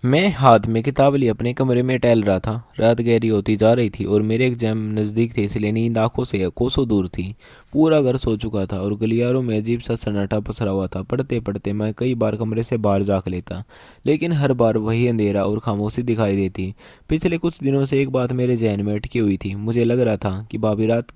मैं हाथ में किताब लिए अपने कमरे में टहल रहा था। रात गहरी होती जा रही थी और मेरे एग्जाम नज़दीक थे, इसलिए नींद आंखों से कोसों दूर थी। पूरा घर सो चुका था और गलियारों में अजीब सा सन्नाटा पसरा हुआ था। पढ़ते पढ़ते मैं कई बार कमरे से बाहर झाँक लेता, लेकिन हर बार वही अंधेरा और खामोशी दिखाई देती। पिछले कुछ दिनों से एक बात मेरे जहन में अटकी हुई थी। मुझे लग रहा था कि भाभी रात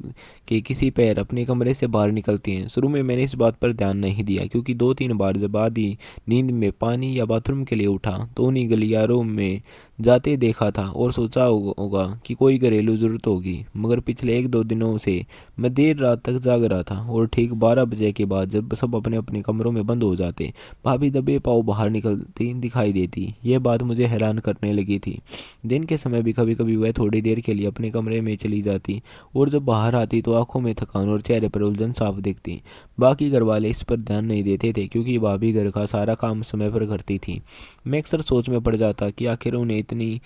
के किसी पैर अपने कमरे से बाहर निकलती हैं। शुरू में मैंने इस बात पर ध्यान नहीं दिया, क्योंकि दो तीन बार जब आधी नींद में पानी या बाथरूम के लिए उठा तो उन्हीं गलियारों में जाते देखा था और सोचा होगा कि कोई घरेलू जरूरत होगी। मगर पिछले एक दो दिनों से मैं देर रात तक जाग रहा था और ठीक 12 बजे के बाद जब सब अपने अपने कमरों में बंद हो जाते, भाभी दबे पाँव बाहर निकलती दिखाई देती। यह बात मुझे हैरान करने लगी थी। दिन के समय भी कभी कभी वह थोड़ी देर के लिए अपने कमरे में चली जाती और जब बाहर आती तो आंखों में थकान और चेहरे पर उलझन साफ दिखती। बाकी घर वाले इस पर ध्यान नहीं देते थे, क्योंकि भाभी घर का सारा काम समय पर करती थी। मैं अक्सर सोच में पड़ जाता कि आखिर उन्हें इतनी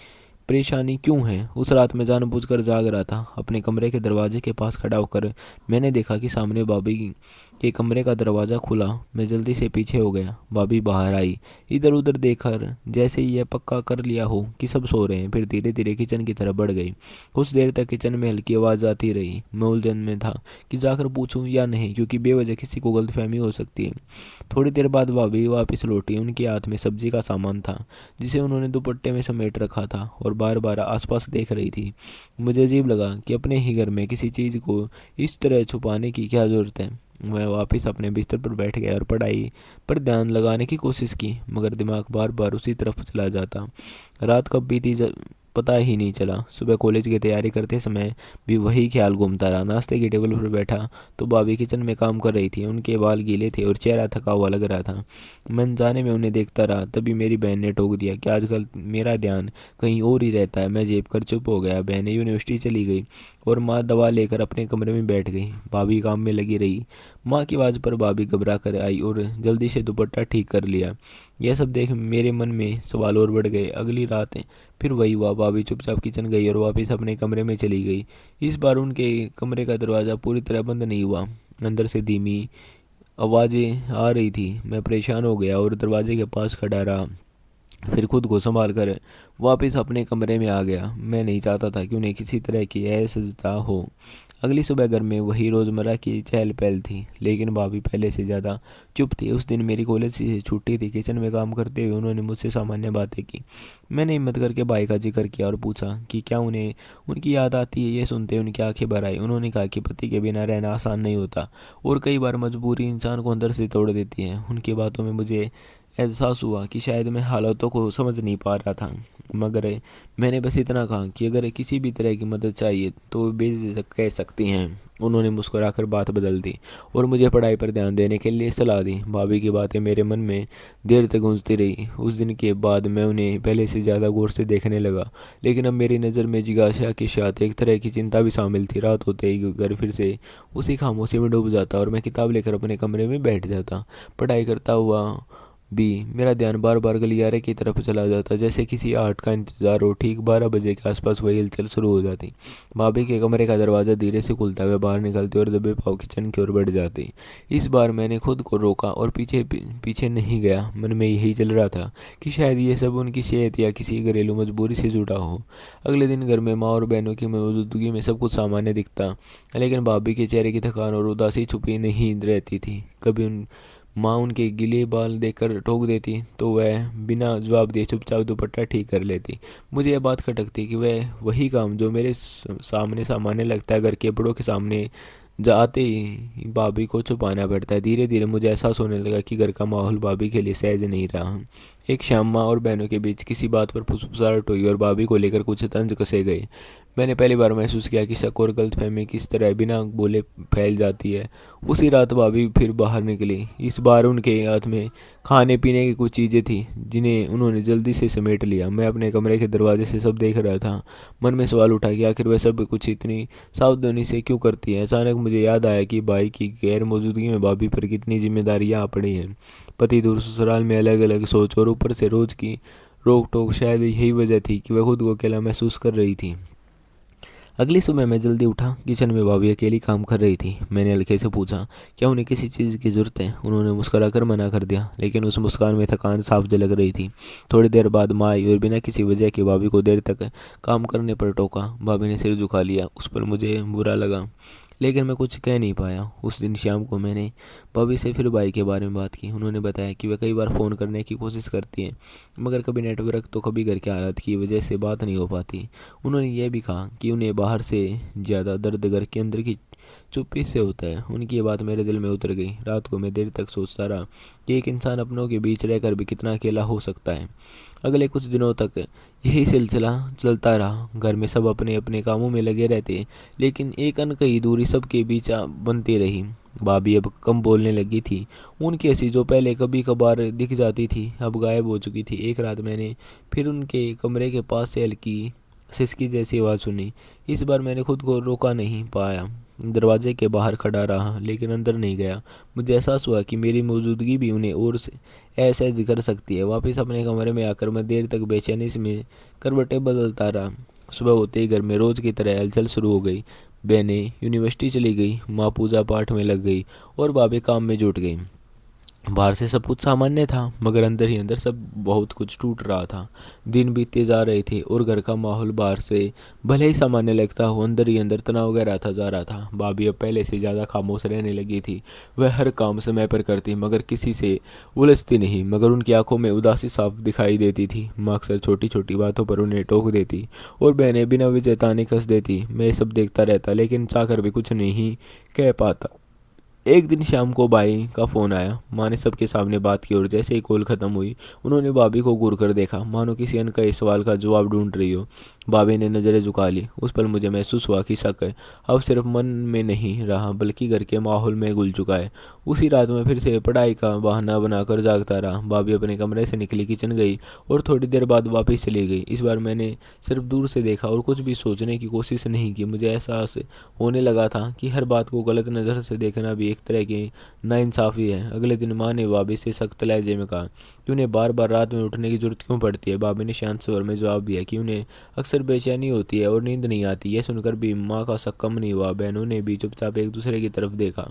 परेशानी क्यों है। उस रात मैं जानबूझकर जाग रहा था। अपने कमरे के दरवाजे के पास खड़ा होकर मैंने देखा कि सामने भाभी के कमरे का दरवाज़ा खुला। मैं जल्दी से पीछे हो गया। भाभी बाहर आई, इधर उधर देखकर जैसे ही यह पक्का कर लिया हो कि सब सो रहे हैं, फिर धीरे धीरे किचन की तरफ बढ़ गई। कुछ देर तक किचन में हल्की आवाज़ आती रही। मैं उलझन में था कि जाकर पूछूं या नहीं, क्योंकि बेवजह किसी को गलतफहमी हो सकती है। थोड़ी देर बाद भाभी वापस लौटी। उनके हाथ में सब्जी का सामान था, जिसे उन्होंने दुपट्टे में समेट रखा था, और बार बार आसपास देख रही थी। मुझे अजीब लगा कि अपने ही घर में किसी चीज़ को इस तरह छुपाने की क्या ज़रूरत है। मैं वापस अपने बिस्तर पर बैठ गया और पढ़ाई पर ध्यान लगाने की कोशिश की, मगर दिमाग बार बार उसी तरफ चला जाता। रात कब बीती पता ही नहीं चला। सुबह कॉलेज की तैयारी करते समय भी वही ख्याल घूमता रहा। नाश्ते की टेबल पर बैठा तो भाभी किचन में काम कर रही थी। उनके बाल गीले थे और चेहरा थका हुआ लग रहा था। मैं अनजाने में उन्हें देखता रहा। तभी मेरी बहन ने टोक दिया कि आजकल मेरा ध्यान कहीं और ही रहता है। मैं जेब कर चुप हो गया। बहनें यूनिवर्सिटी चली गई और माँ दवा लेकर अपने कमरे में बैठ गई। भाभी काम में लगी रही। माँ की आवाज़ पर भाभी घबरा कर आई और जल्दी से दुपट्टा ठीक कर लिया। यह सब देख मेरे मन में सवाल और बढ़ गए। अगली रात फिर वही हुआ। भाभी चुपचाप किचन गई और वापस अपने कमरे में चली गई। इस बार उनके कमरे का दरवाज़ा पूरी तरह बंद नहीं हुआ। अंदर से धीमी आवाज़ें आ रही थी। मैं परेशान हो गया और दरवाजे के पास खड़ा रहा। फिर खुद को संभाल कर वापस अपने कमरे में आ गया। मैं नहीं चाहता था कि उन्हें किसी तरह की असहजता हो। अगली सुबह घर में वही रोज़मर्रा की चहल पहल थी, लेकिन भाभी पहले से ज़्यादा चुप थी। उस दिन मेरी कॉलेज से छुट्टी थी। किचन में काम करते हुए उन्होंने मुझसे सामान्य बातें की। मैंने हिम्मत करके भाई का जिक्र किया और पूछा कि क्या उन्हें उनकी याद आती है। ये सुनते उनकी आंखें भर आई। उन्होंने कहा कि पति के बिना रहना आसान नहीं होता और कई बार मजबूरी इंसान को अंदर से तोड़ देती है। उनकी बातों में मुझे एहसास हुआ कि शायद मैं हालातों को समझ नहीं पा रहा था, मगर मैंने बस इतना कहा कि अगर किसी भी तरह की मदद चाहिए तो वो बेझिझक कह सकती हैं। उन्होंने मुस्कुराकर बात बदल दी और मुझे पढ़ाई पर ध्यान देने के लिए सलाह दी। भाभी की बातें मेरे मन में देर तक गूंजती रही। उस दिन के बाद मैं उन्हें पहले से ज़्यादा गौर से देखने लगा, लेकिन अब मेरी नज़र में जिज्ञासा के साथ एक तरह की चिंता भी शामिल थी। रात होते ही घर फिर से उसी खामोशी में डूब जाता और मैं किताब लेकर अपने कमरे में बैठ जाता। पढ़ाई करता हुआ भी मेरा ध्यान बार बार गलियारे की तरफ चला जाता, जैसे किसी आर्ट का इंतजार हो। ठीक 12 बजे के आसपास वही हलचल शुरू हो जाती। भाभी के कमरे का दरवाज़ा धीरे से खुलता हुआ बाहर निकलती और दबे पाँव किचन की ओर बढ़ जाती। इस बार मैंने खुद को रोका और पीछे नहीं गया। मन में यही चल रहा था कि शायद ये सब उनकी सेहत या किसी घरेलू मजबूरी से जुड़ा हो। अगले दिन घर में माँ और बहनों की मौजूदगी में सब कुछ सामान्य दिखता, लेकिन भाभी के चेहरे की थकान और उदासी छुपी नहीं रहती थी। कभी माँ उनके गीले बाल देखकर टोक देती तो वह बिना जवाब दिए चुपचाप दुपट्टा ठीक कर लेती। मुझे यह बात खटकती कि वह वही काम जो मेरे सामने सामान्य लगता है, घर के बड़ों के सामने जाते ही भाभी को छुपाना पड़ता है। धीरे धीरे मुझे एहसास होने लगा कि घर का माहौल भाभी के लिए सहज नहीं रहा। एक शाम माँ और बहनों के बीच किसी बात पर फुसफुसाहट हुई और भाभी को लेकर कुछ तंज कसे गए। मैंने पहली बार महसूस किया कि शक और गलतफहमी किस तरह बिना बोले फैल जाती है। उसी रात भाभी फिर बाहर निकली। इस बार उनके हाथ में खाने पीने की कुछ चीज़ें थी, जिन्हें उन्होंने जल्दी से समेट लिया। मैं अपने कमरे के दरवाजे से सब देख रहा था। मन में सवाल उठा कि आखिर वह सब कुछ इतनी सावधानी से क्यों करती है। अचानक मुझे याद आया कि भाई की गैर मौजूदगी में भाभी पर कितनी जिम्मेदारियां आ पड़ी हैं। पति दूर, ससुराल में अलग अलग सोच, और ऊपर से रोज की रोक टोक। शायद यही वजह थी कि वह खुद को अकेला महसूस कर रही थी। अगली सुबह मैं जल्दी उठा। किचन में भाभी अकेली काम कर रही थी। मैंने हल्के से पूछा, क्या उन्हें किसी चीज़ की ज़रूरत है? उन्होंने मुस्कुराकर मना कर दिया, लेकिन उस मुस्कान में थकान साफ झलक रही थी। थोड़ी देर बाद माँ आई और बिना किसी वजह के भाभी को देर तक काम करने पर टोका। भाभी ने सिर झुका लिया। उस पर मुझे बुरा लगा, लेकिन मैं कुछ कह नहीं पाया। उस दिन शाम को मैंने भाभी से फिर भाई के बारे में बात की। उन्होंने बताया कि वह कई बार फ़ोन करने की कोशिश करती हैं, मगर कभी नेटवर्क तो कभी घर के हालात की वजह से बात नहीं हो पाती। उन्होंने यह भी कहा कि उन्हें बाहर से ज़्यादा दर्द घर के अंदर की चुप्पी से होता है। उनकी ये बात मेरे दिल में उतर गई। रात को मैं देर तक सोचता रहा कि एक इंसान अपनों के बीच रहकर भी कितना अकेला हो सकता है। अगले कुछ दिनों तक यही सिलसिला चलता रहा। घर में सब अपने अपने कामों में लगे रहते, लेकिन एक अनकही दूरी सबके बीच बनती रही। भाभी अब कम बोलने लगी थी। उनकी हंसी जो पहले कभी कभार दिख जाती थी, अब गायब हो चुकी थी। एक रात मैंने फिर उनके कमरे के पास से हल्की सिसकी जैसी आवाज़ सुनी। इस बार मैंने खुद को रोका नहीं पाया। दरवाजे के बाहर खड़ा रहा, लेकिन अंदर नहीं गया। मुझे एहसास हुआ कि मेरी मौजूदगी भी उन्हें और से असहज कर सकती है। वापस अपने कमरे में आकर मैं देर तक बेचैनी से में करवटें बदलता रहा। सुबह होते ही घर में रोज़ की तरह हलचल शुरू हो गई। बहनें यूनिवर्सिटी चली गई, माँ पूजा पाठ में लग गई और भाभी काम में जुट गई। बाहर से सब कुछ सामान्य था, मगर अंदर ही अंदर सब बहुत कुछ टूट रहा था। दिन बीतते जा रहे थे और घर का माहौल बाहर से भले ही सामान्य लगता हो, अंदर ही अंदर तनाव गहराता जा रहा था। भाभी अब पहले से ज़्यादा खामोश रहने लगी थी। वह हर काम समय पर करती, मगर किसी से उलझती नहीं। मगर उनकी आंखों में उदासी साफ दिखाई देती थी। माँ अक्सर छोटी छोटी बातों पर उन्हें टोक देती और बहनें बिना वजह ताने कस देती। मैं ये सब देखता रहता, लेकिन चाहकर भी कुछ नहीं कह पाता। एक दिन शाम को भाई का फ़ोन आया। माँ ने सबके सामने बात की और जैसे ही कॉल ख़त्म हुई, उन्होंने भाभी को घूर कर देखा, मानो किसी अनकहे सवाल का जवाब ढूंढ रही हो। भाभी ने नज़रें झुका ली। उस पर मुझे महसूस हुआ कि शक है अब सिर्फ मन में नहीं रहा, बल्कि घर के माहौल में घुल चुका है। उसी रात में फिर से पढ़ाई का बहाना बनाकर जागता रहा। भाभी अपने कमरे से निकली, किचन गई और थोड़ी देर बाद वापस चली गई। इस बार मैंने सिर्फ दूर से देखा और कुछ भी सोचने की कोशिश नहीं की। मुझे एहसास होने लगा था कि हर बात को गलत नज़र से देखना भी एक तरह की नाइंसाफ़ी है। अगले दिन माँ ने भाभी से सख्त लहजे में कहा कि उन्हें बार बार रात में उठने की जरूरत क्यों पड़ती है। भाभी ने शांत स्वर में जवाब दिया कि उन्हें अक्सर बेचैनी होती है और नींद नहीं आती। यह सुनकर भी माँ का शक कम नहीं हुआ। बहनों ने भी चुपचाप एक दूसरे की तरफ देखा।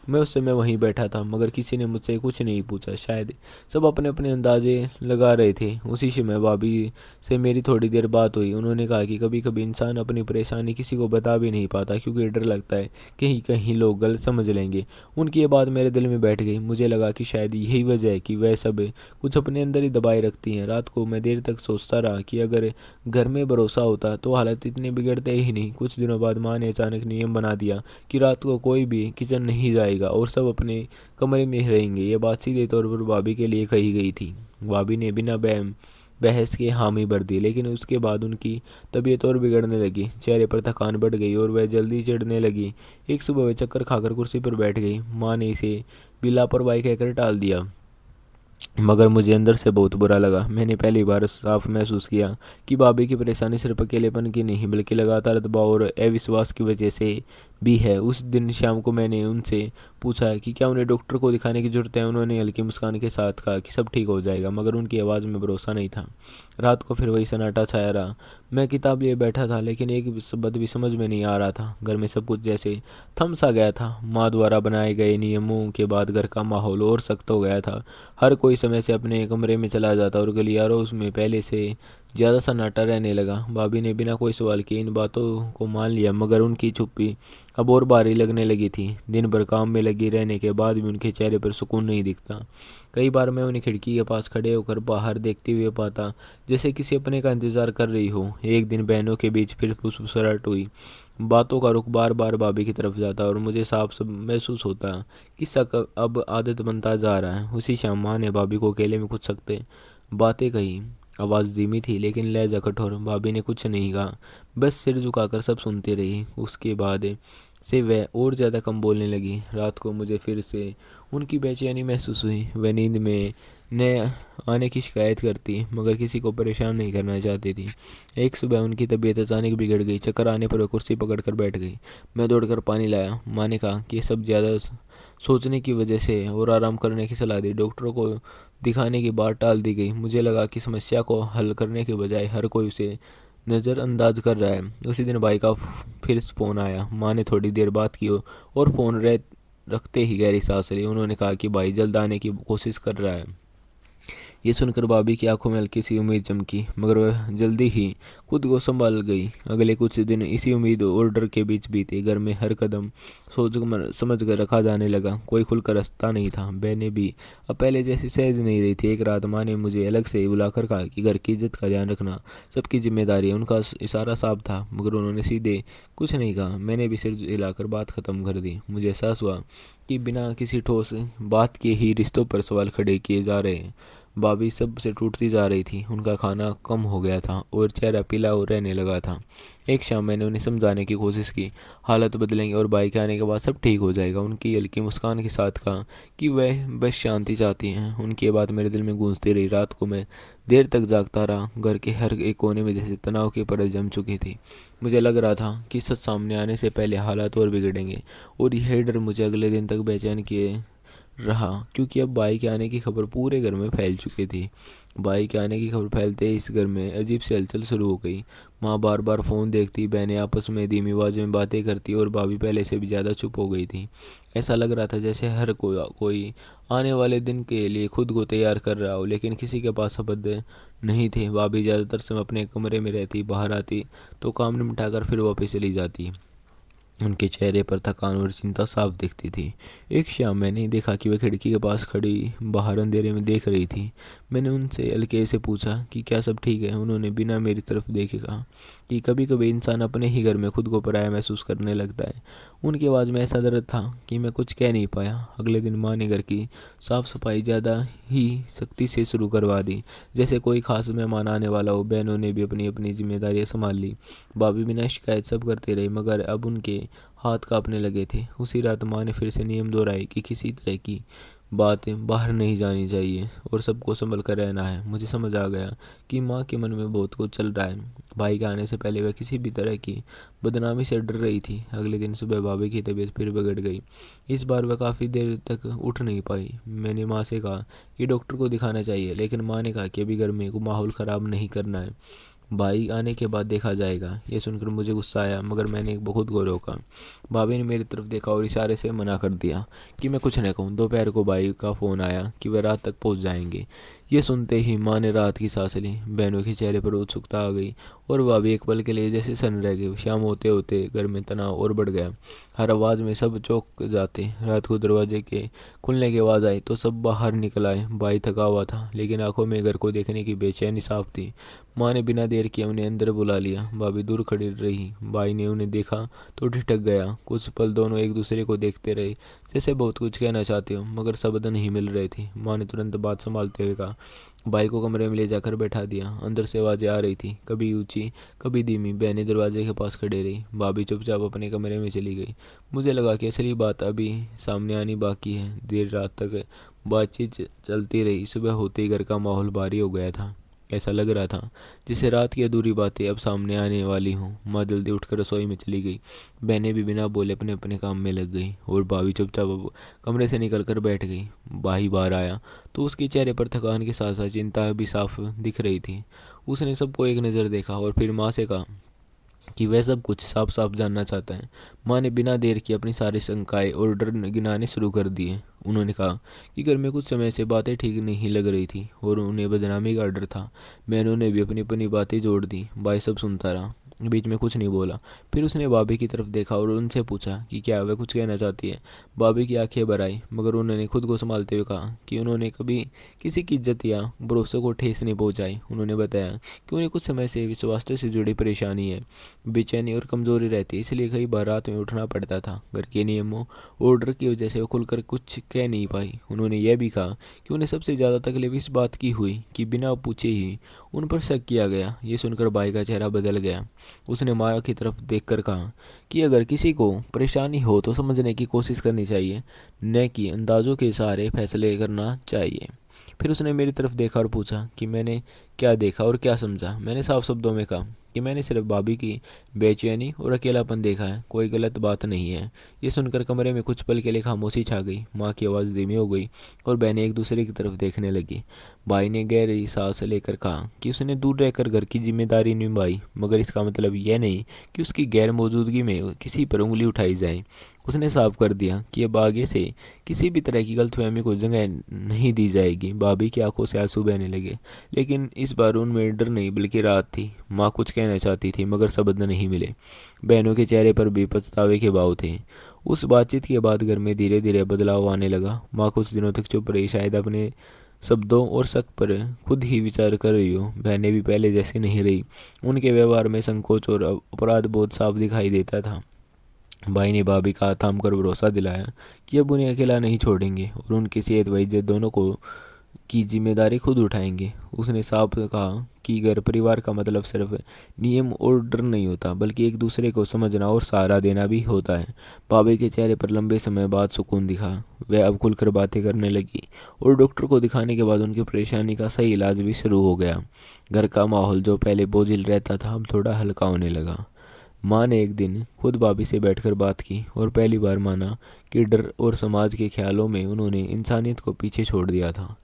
मैं उस समय वहीं बैठा था, मगर किसी ने मुझसे कुछ नहीं पूछा। शायद सब अपने अपने अंदाजे लगा रहे थे। उसी समय भाभी से मेरी थोड़ी देर बात हुई। उन्होंने कहा कि कभी कभी इंसान अपनी परेशानी किसी को बता भी नहीं पाता, क्योंकि डर लगता है कहीं कहीं लोग गलत समझ लेंगे। उनकी ये बात मेरे दिल में बैठ गई। मुझे लगा कि शायद यही वजह है कि वह सब कुछ अपने अंदर ही दबाए रखती हैं। रात को मैं देर तक सोचता रहा कि अगर घर में भरोसा होता तो हालत इतने बिगड़ते ही नहीं। कुछ दिनों बाद माँ ने अचानक नियम बना दिया कि रात को कोई भी किचन नहीं जाएगा और सब अपने कमरे में ही रहेंगे। ये बात सीधे तौर पर भाभी के लिए कही गई थी। भाभी ने बिना बहस के हामी भर दी, लेकिन उसके बाद उनकी तबीयत और बिगड़ने लगी। चेहरे पर थकान बढ़ गई और वह जल्दी चिढ़ने लगी। एक सुबह वह चक्कर खाकर कुर्सी पर बैठ गई। माँ ने इसे भी लापरवाही कहकर टाल दिया, मगर मुझे अंदर से बहुत बुरा लगा। मैंने पहली बार साफ महसूस किया कि भाभी की परेशानी सिर्फ अकेलेपन की नहीं, बल्कि लगातार दबाव और अविश्वास की वजह से भी है। उस दिन शाम को मैंने उनसे पूछा कि क्या उन्हें डॉक्टर को दिखाने की जरूरत है। उन्होंने हल्की मुस्कान के साथ कहा कि सब ठीक हो जाएगा, मगर उनकी आवाज़ में भरोसा नहीं था। रात को फिर वही सन्नाटा छाया रहा। मैं किताब लिए बैठा था, लेकिन एक शब्द भी समझ में नहीं आ रहा था। घर में सब कुछ जैसे थम सा गया था। माँ द्वारा बनाए गए नियमों के बाद घर का माहौल और सख्त हो गया था। हर कोई समय से अपने कमरे में चला जाता और गलियारों उसमें पहले से ज़्यादा सन्नाटा रहने लगा। भाभी ने बिना कोई सवाल किए इन बातों को मान लिया, मगर उनकी चुप्पी अब और भारी लगने लगी थी। दिन भर काम में लगी रहने के बाद भी उनके चेहरे पर सुकून नहीं दिखता। कई बार मैं उन्हें खिड़की के पास खड़े होकर बाहर देखते हुए पाता, जैसे किसी अपने का इंतजार कर रही हो। एक दिन बहनों के बीच फिर फुसफुसाहट हुई। बातों का रुख बार बार भाभी की तरफ जाता और मुझे साफ सब महसूस होता कि शक अब आदत बनता जा रहा है। उसी शाम माँ ने भाभी को अकेले में कुछ सख्त बातें कही। आवाज़ धीमी थी, लेकिन लहजा कठोर। भाभी ने कुछ नहीं कहा, बस सिर झुकाकर सब सुनती रही। उसके बाद से वह और ज़्यादा कम बोलने लगी। रात को मुझे फिर से उनकी बेचैनी महसूस हुई। वह नींद में न आने की शिकायत करती, मगर किसी को परेशान नहीं करना चाहती थी। एक सुबह उनकी तबीयत अचानक बिगड़ गई। चक्कर आने पर वह कुर्सी पकड़कर बैठ गई। मैं दौड़कर पानी लाया। माँ ने कहा कि ये सब ज़्यादा सोचने की वजह से है और आराम करने की सलाह दी। डॉक्टरों को दिखाने की बात टाल दी गई। मुझे लगा कि समस्या को हल करने के बजाय हर कोई उसे नज़रअंदाज कर रहा है। उसी दिन भाई का फिर फ़ोन आया। माँ ने थोड़ी देर बात की और फ़ोन रखते ही गहरी सांस ली। उन्होंने कहा कि भाई जल्द आने की कोशिश कर रहा है। ये सुनकर भाभी की आंखों में हल्की सी उम्मीद चमकी, मगर वह जल्दी ही खुद को संभाल गई। अगले कुछ दिन इसी उम्मीद और डर के बीच बीते। घर में हर कदम सोच समझ कर रखा जाने लगा। कोई खुलकर हंसता नहीं था। बहनें भी अब पहले जैसी सहज नहीं रही थी। एक रात माँ ने मुझे अलग से बुलाकर कहा कि घर की इज्जत का ध्यान रखना सबकी जिम्मेदारी है। उनका इशारा साफ था, मगर उन्होंने सीधे कुछ नहीं कहा। मैंने भी सिर हिलाकर बात खत्म कर दी। मुझे एहसास हुआ कि बिना किसी ठोस बात के ही रिश्तों पर सवाल खड़े किए जा रहे हैं। भाभी सब से टूटती जा रही थी। उनका खाना कम हो गया था और चेहरा पीला और रहने लगा था। एक शाम मैंने उन्हें समझाने की कोशिश की, हालत बदलेंगे और भाई के आने के बाद सब ठीक हो जाएगा। उनकी हल्की मुस्कान के साथ कहा कि वह बस शांति चाहती हैं। उनकी ये बात मेरे दिल में गूंजती रही। रात को मैं देर तक जागता रहा। घर के हर एक कोने में जैसे तनाव की परत जम चुकी थी। मुझे लग रहा था कि सच सामने आने से पहले हालात और बिगड़ेंगे, और यह डर मुझे अगले दिन तक बेचैन किए रहा, क्योंकि अब भाई के आने की खबर पूरे घर में फैल चुकी थी। भाई के आने की खबर फैलते ही इस घर में अजीब सी हलचल शुरू हो गई। माँ बार बार फ़ोन देखती, बहनें आपस में धीमी आवाज़ में बातें करती और भाभी पहले से भी ज़्यादा चुप हो गई थी। ऐसा लग रहा था जैसे हर कोई आने वाले दिन के लिए खुद को तैयार कर रहा हो, लेकिन किसी के पास शब्द नहीं थे। भाभी ज़्यादातर समय अपने कमरे में रहती, बाहर आती तो काम निपटाकर फिर वापस चली जाती। उनके चेहरे पर थकान और चिंता साफ दिखती थी। एक शाम मैंने देखा कि वह खिड़की के पास खड़ी बाहर अंधेरे में देख रही थी। मैंने उनसे हल्के से पूछा कि क्या सब ठीक है। उन्होंने बिना मेरी तरफ देखे कहा कि कभी कभी इंसान अपने ही घर में खुद को पराया महसूस करने लगता है। उनकी आवाज़ में ऐसा दर्द था कि मैं कुछ कह नहीं पाया। अगले दिन माँ ने घर की साफ सफाई ज़्यादा ही सख्ती से शुरू करवा दी, जैसे कोई खास मेहमान आने वाला हो। बहनों ने भी अपनी अपनी जिम्मेदारियाँ संभाल ली। भाभी बिना शिकायत सब करते रहे, मगर अब उनके हाथ कांपने लगे थे। उसी रात माँ ने फिर से नियम दोहराए कि किसी तरह की बातें बाहर नहीं जानी चाहिए और सबको संभल कर रहना है। मुझे समझ आ गया कि माँ के मन में बहुत कुछ चल रहा है। भाई के आने से पहले वह किसी भी तरह की बदनामी से डर रही थी। अगले दिन सुबह भाभी की तबीयत फिर बिगड़ गई। इस बार वह काफ़ी देर तक उठ नहीं पाई। मैंने माँ से कहा कि डॉक्टर को दिखाना चाहिए, लेकिन माँ ने कहा कि अभी घर में माहौल ख़राब नहीं करना है, भाई आने के बाद देखा जाएगा। ये सुनकर मुझे गुस्सा आया, मगर मैंने बहुत को रोका। भाभी ने मेरी तरफ देखा और इशारे से मना कर दिया कि मैं कुछ न कहूँ। दोपहर को भाई का फ़ोन आया कि वह रात तक पहुँच जाएंगे। ये सुनते ही माँ ने रात की सांस ली। बहनों के चेहरे पर उत्सुकता आ गई और भाभी एक पल के लिए जैसे सन रह गई। शाम होते होते घर में तनाव और बढ़ गया। हर आवाज़ में सब चौंक जाते। रात को दरवाजे के खुलने की आवाज़ आई तो सब बाहर निकल आए। भाई थका हुआ था, लेकिन आंखों में घर को देखने की बेचैनी साफ थी। माँ ने बिना देर किए उन्हें अंदर बुला लिया। भाभी दूर खड़ी रही। भाई ने उन्हें देखा तो ठिठक गया। कुछ पल दोनों एक दूसरे को देखते रहे, जैसे बहुत कुछ कहना चाहते हो, मगर शब्द नहीं मिल रहे थे। माँ ने तुरंत बात संभालते हुए कहा, भाई को कमरे में ले जाकर बैठा दिया। अंदर से आवाज़ें आ रही थी, कभी ऊंची कभी धीमी। बहनें दरवाजे के पास खड़े रही। भाभी चुपचाप अपने कमरे में चली गई। मुझे लगा कि असली बात अभी सामने आनी बाकी है। देर रात तक बातचीत चलती रही। सुबह होते ही घर का माहौल भारी हो गया था। ऐसा लग रहा था जिसे रात की अधूरी बातें अब सामने आने वाली हों। माँ जल्दी उठकर रसोई में चली गई। बहनें भी बिना बोले अपने अपने काम में लग गई और भाभी चुपचाप अब कमरे से निकलकर बैठ गई। भाई बाहर आया तो उसके चेहरे पर थकान के साथ साथ चिंता भी साफ दिख रही थी। उसने सबको एक नज़र देखा और फिर माँ से कहा कि वह सब कुछ साफ साफ जानना चाहता है। माँ ने बिना देर किए अपनी सारी शंकाएं और डर गिनाने शुरू कर दिए। उन्होंने कहा कि घर में कुछ समय से बातें ठीक नहीं लग रही थी और उन्हें बदनामी का डर था। बहनों ने भी अपनी अपनी बातें जोड़ दी। भाई सब सुनता रहा, बीच में कुछ नहीं बोला। फिर उसने भाभी की तरफ देखा और उनसे पूछा कि क्या वह कुछ कहना चाहती है। भाभी की आंखें भर आई, मगर उन्होंने खुद को संभालते हुए कहा कि उन्होंने कभी किसी की इज्जत या भरोसे को ठेस नहीं पहुंचाई। उन्होंने बताया कि उन्हें कुछ समय से स्वास्थ्य से जुड़ी परेशानी है, बेचैनी और कमजोरी रहती है, इसलिए कई बार रात में उठना पड़ता था। घर के नियमों और डर की वजह से वो खुलकर कुछ कह नहीं पाई। उन्होंने यह भी कहा कि उन्हें सबसे ज़्यादा तकलीफ इस बात की हुई कि बिना पूछे ही उन पर शक किया गया। ये सुनकर भाई का चेहरा बदल गया। उसने माँ की तरफ देखकर कहा कि अगर किसी को परेशानी हो तो समझने की कोशिश करनी चाहिए, न कि अंदाजों के सहारे फैसले करना चाहिए। फिर उसने मेरी तरफ देखा और पूछा कि मैंने क्या देखा और क्या समझा? मैंने साफ शब्दों में कहा कि मैंने सिर्फ भाभी की बेचैनी और अकेलापन देखा है, कोई गलत बात नहीं है। ये सुनकर कमरे में कुछ पल के लिए खामोशी छा गई। माँ की आवाज़ धीमी हो गई और बहनें एक दूसरे की तरफ देखने लगी। भाई ने गहरी सांस लेकर कहा कि उसने दूर रहकर घर की जिम्मेदारी निभाई, मगर इसका मतलब यह नहीं कि उसकी गैर मौजूदगी में किसी पर उंगली उठाई जाए। उसने साफ कर दिया कि अब आगे से किसी भी तरह की गलतफहमी को जगह नहीं दी जाएगी। भाभी की आंखों से आंसू बहने लगे, लेकिन इस बार उनमें डर नहीं बल्कि राहत थी। माँ कुछ कहना चाहती थी मगर शब्द नहीं मिले। बहनों के चेहरे पर भी पछतावे के भाव थे। उस बातचीत के बाद घर में धीरे धीरे बदलाव आने लगा। माँ कुछ दिनों तक चुप रही, शायद अपने शब्दों और शक पर खुद ही विचार कर रही हो। बहनें भी पहले जैसी नहीं रही, उनके व्यवहार में संकोच और अपराध बोध साफ दिखाई देता था। भाई ने भाभी का हाथ थाम कर भरोसा दिलाया कि अब उन्हें अकेला नहीं छोड़ेंगे और उनकी सेहत व इज्जत दोनों को की जिम्मेदारी खुद उठाएंगे। उसने साफ कहा कि घर परिवार का मतलब सिर्फ नियम और डर नहीं होता, बल्कि एक दूसरे को समझना और सहारा देना भी होता है। भाभी के चेहरे पर लंबे समय बाद सुकून दिखा। वह अब खुलकर बातें करने लगी और डॉक्टर को दिखाने के बाद उनकी परेशानी का सही इलाज भी शुरू हो गया। घर का माहौल जो पहले बोझिल रहता था अब थोड़ा हल्का होने लगा। माँ ने एक दिन खुद भाभी से बैठकर बात की और पहली बार माना कि डर और समाज के ख्यालों में उन्होंने इंसानियत को पीछे छोड़ दिया था।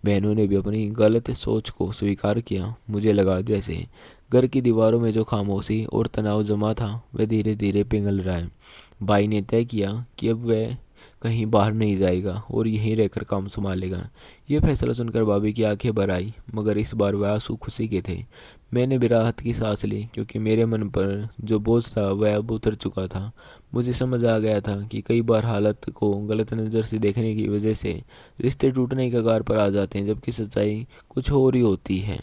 बहनों ने भी अपनी गलत सोच को स्वीकार किया। मुझे लगा जैसे घर की दीवारों में जो खामोशी और तनाव जमा था वह धीरे धीरे पिघल रहा है। भाई ने तय किया कि अब वह कहीं बाहर नहीं जाएगा और यहीं रहकर काम संभालेगा। यह फैसला सुनकर भाभी की आंखें भर आई, मगर इस बार वह आंसू खुशी के थे। मैंने भी राहत की सांस ली, क्योंकि मेरे मन पर जो बोझ था वह अब उतर चुका था। मुझे समझ आ गया था कि कई बार हालत को गलत नज़र से देखने की वजह से रिश्ते टूटने के कगार पर आ जाते हैं, जबकि सच्चाई कुछ और ही होती है।